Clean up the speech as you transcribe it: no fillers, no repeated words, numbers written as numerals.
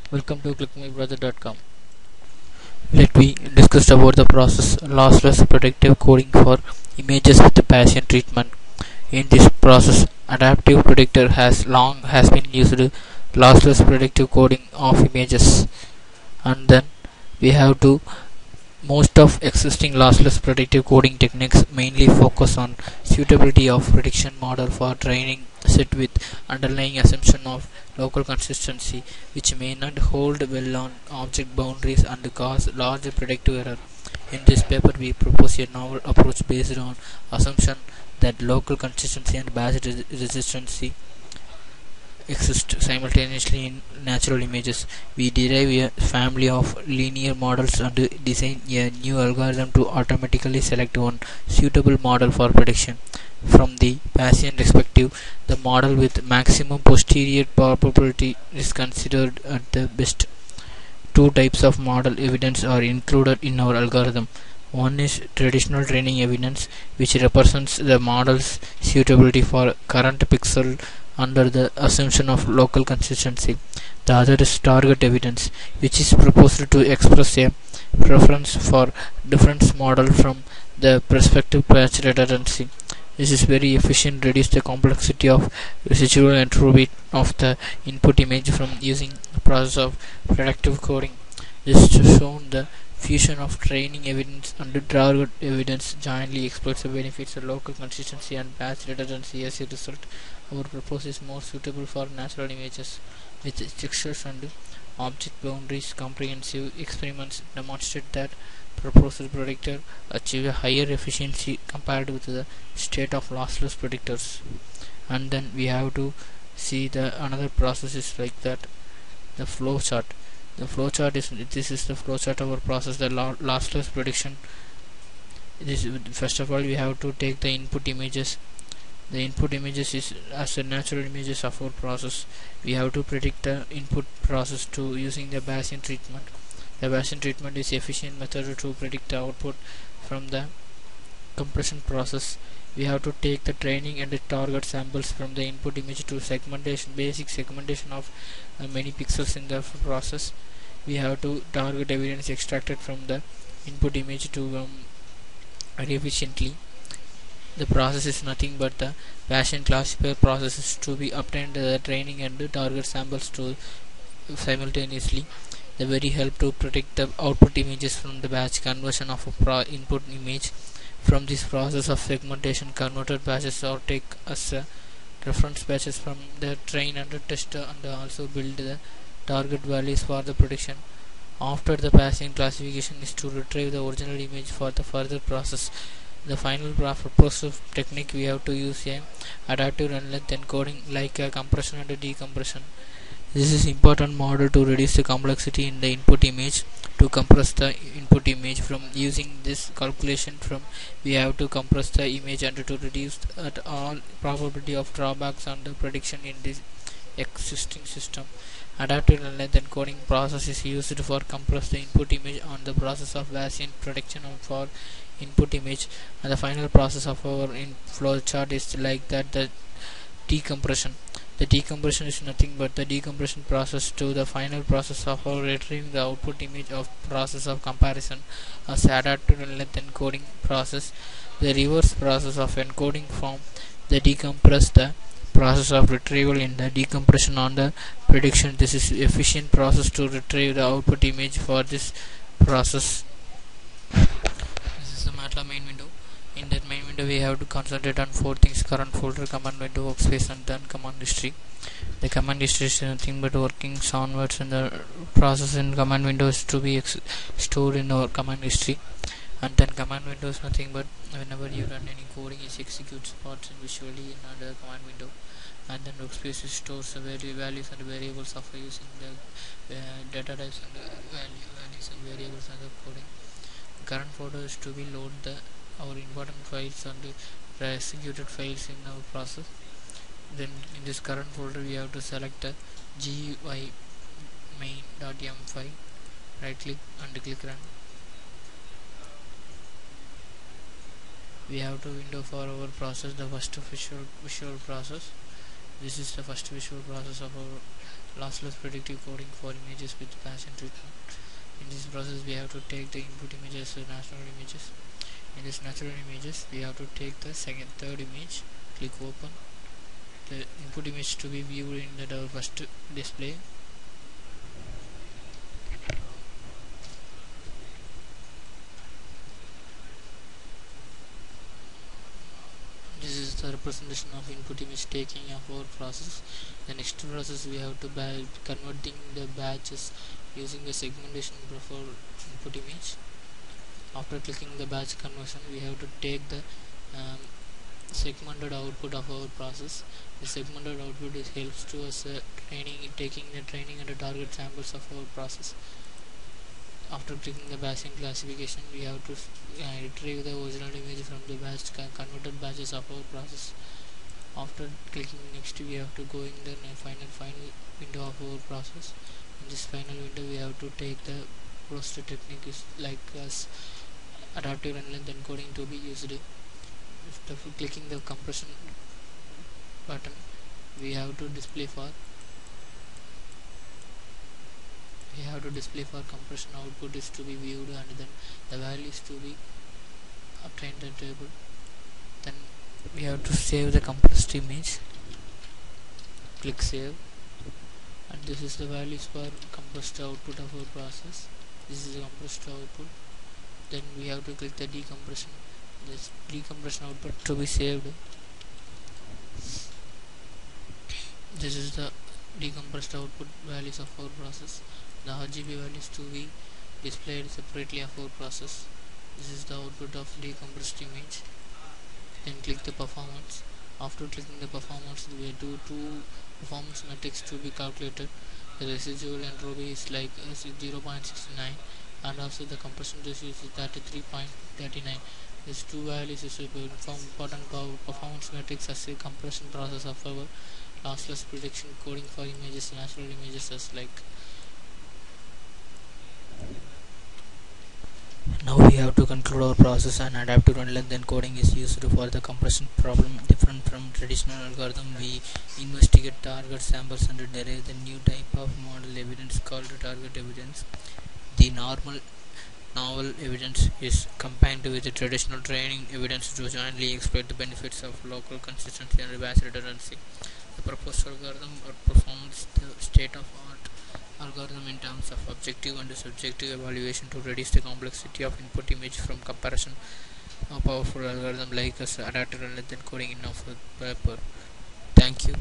Welcome to clickmybrother.com. Let me discuss about the process lossless predictive coding for images with the Bayesian treatment. In this process, adaptive predictor has been used lossless predictive coding of images, and then we have to most of existing lossless predictive coding techniques mainly focus on suitability of prediction model for training set with underlying assumption of local consistency, which may not hold well on object boundaries and cause large predictive error. In this paper, we propose a novel approach based on assumption that local consistency and batch resistance exist simultaneously in natural images. We derive a family of linear models and design a new algorithm to automatically select one suitable model for prediction. From the Bayesian perspective, the model with maximum posterior probability is considered at the best. Two types of model evidence are included in our algorithm. One is traditional training evidence, which represents the model's suitability for current pixel under the assumption of local consistency. The other is target evidence, which is proposed to express a preference for different model from the prospective patch redundancy. This is very efficient, reduce the complexity of residual entropy of the input image from using the process of predictive coding. This is shown the fusion of training evidence and target evidence jointly exploits the benefits of local consistency and batch redundancy. As a result, our proposal is more suitable for natural images with textures and object boundaries. Comprehensive experiments demonstrate that proposed predictor achieve a higher efficiency compared with the state of lossless predictors. And then we have to see the another process is like that, the flow chart. The flow chart is this is the flow chart of our process, the lossless prediction. This first of all we have to take the input images. The input images is as a natural images of our process. We have to predict the input process to using the Bayesian treatment. The Bayesian treatment is efficient method to predict the output from the compression process. We have to take the training and the target samples from the input image to segmentation, basic segmentation of many pixels in the process. We have to target evidence extracted from the input image to very efficiently. The process is nothing but the Bayesian classifier processes to be obtained the training and the target samples to simultaneously. The very help to predict the output images from the batch conversion of a input image. From this process of segmentation, converted batches are take as reference batches from the train and the test and also build the target values for the prediction. After the Bayesian classification is to retrieve the original image for the further process. The final process technique we have to use a adaptive run length encoding like a compression and a decompression. This is important model to reduce the complexity in the input image. To compress the input image from using this calculation from we have to compress the image and to reduce at all probability of drawbacks and the prediction in this existing system. Adaptive length encoding process is used for compress the input image on the process of Bayesian prediction for input image, and the final process of our flow chart is like that, the decompression. The decompression is nothing but the decompression process to the final process of our retrieving the output image of process of comparison as adaptive length encoding process. The reverse process of encoding from the decompress the process of retrieval in the decompression on the prediction. This is efficient process to retrieve the output image for this process. This is the MATLAB main window. In that main window we have to concentrate on four things: current folder, command window, workspace, and then command history. The command history is nothing but working onwards, and the process in command window is to be stored in our command history. And then command window is nothing but whenever you run any coding, it executes parts visually in the command window. And then workspace stores the values and variables of using the data types and values and variables and the coding. Current folder is to be load our important files and the executed files in our process. Then in this current folder we have to select the GUI main.m file, right click and click run. We have to window for our process the first visual process. This is the first visual process of our lossless predictive coding for images with Bayesian treatment. In this process, we have to take the input images as natural images. In this natural images, we have to take the third image, click open, the input image to be viewed in the first display. This is the representation of input image taking of our process. The next process we have to converting the batches using the segmentation for input image. After clicking the batch conversion, we have to take the segmented output of our process. The segmented output helps to us taking the training and the target samples of our process. After clicking the Bayesian classification, we have to retrieve the original image from the converted batches of our process. After clicking next, we have to go in the final window of our process. In this final window, we have to take the process technique is like as adaptive and length encoding to be used. After clicking the compression button, we have to display for compression output is to be viewed, and then the value is to be obtained the table. Then we have to save the compressed image, click save, and this is the values for compressed output of our process. This is the compressed output. Then we have to click the decompression, this decompression output to be saved. This is the decompressed output values of our process. The RGB values to be displayed separately of our process. This is the output of decompressed image. Then click the performance. After clicking the performance, we do two performance metrics to be calculated. The residual entropy is like 0.69, and also the compression ratio is 33.39. These two values is important performance metrics as a compression process of our lossless prediction coding for images, natural images as like. Now we have to conclude our process. An adaptive run length encoding is used for the compression problem. Different from traditional algorithm, we investigate target samples and derive the new type of model evidence called target evidence. The novel evidence is combined with the traditional training evidence to jointly exploit the benefits of local consistency and batch redundancy. The proposed algorithm performs the state-of-art algorithm in terms of objective and subjective evaluation to reduce the complexity of input image from comparison. A powerful algorithm like adaptive run length encoding in our paper. Thank you.